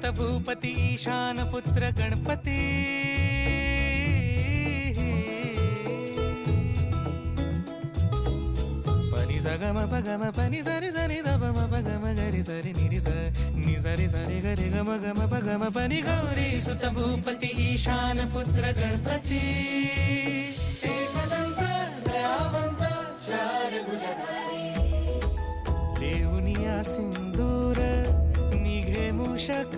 सुत भूपती ईशान पुत्र गणपती पनी सगम पगम पनी सरी सरी दबम पगम गरी सरी निरी नि सरी सरी गरी गम गम पगम पनी गौरी सुत भूपती ईशान पुत्र गणपती एकदंत दयावंत चार भुजधारी लेऊनिया सिंदूर निघे मूषक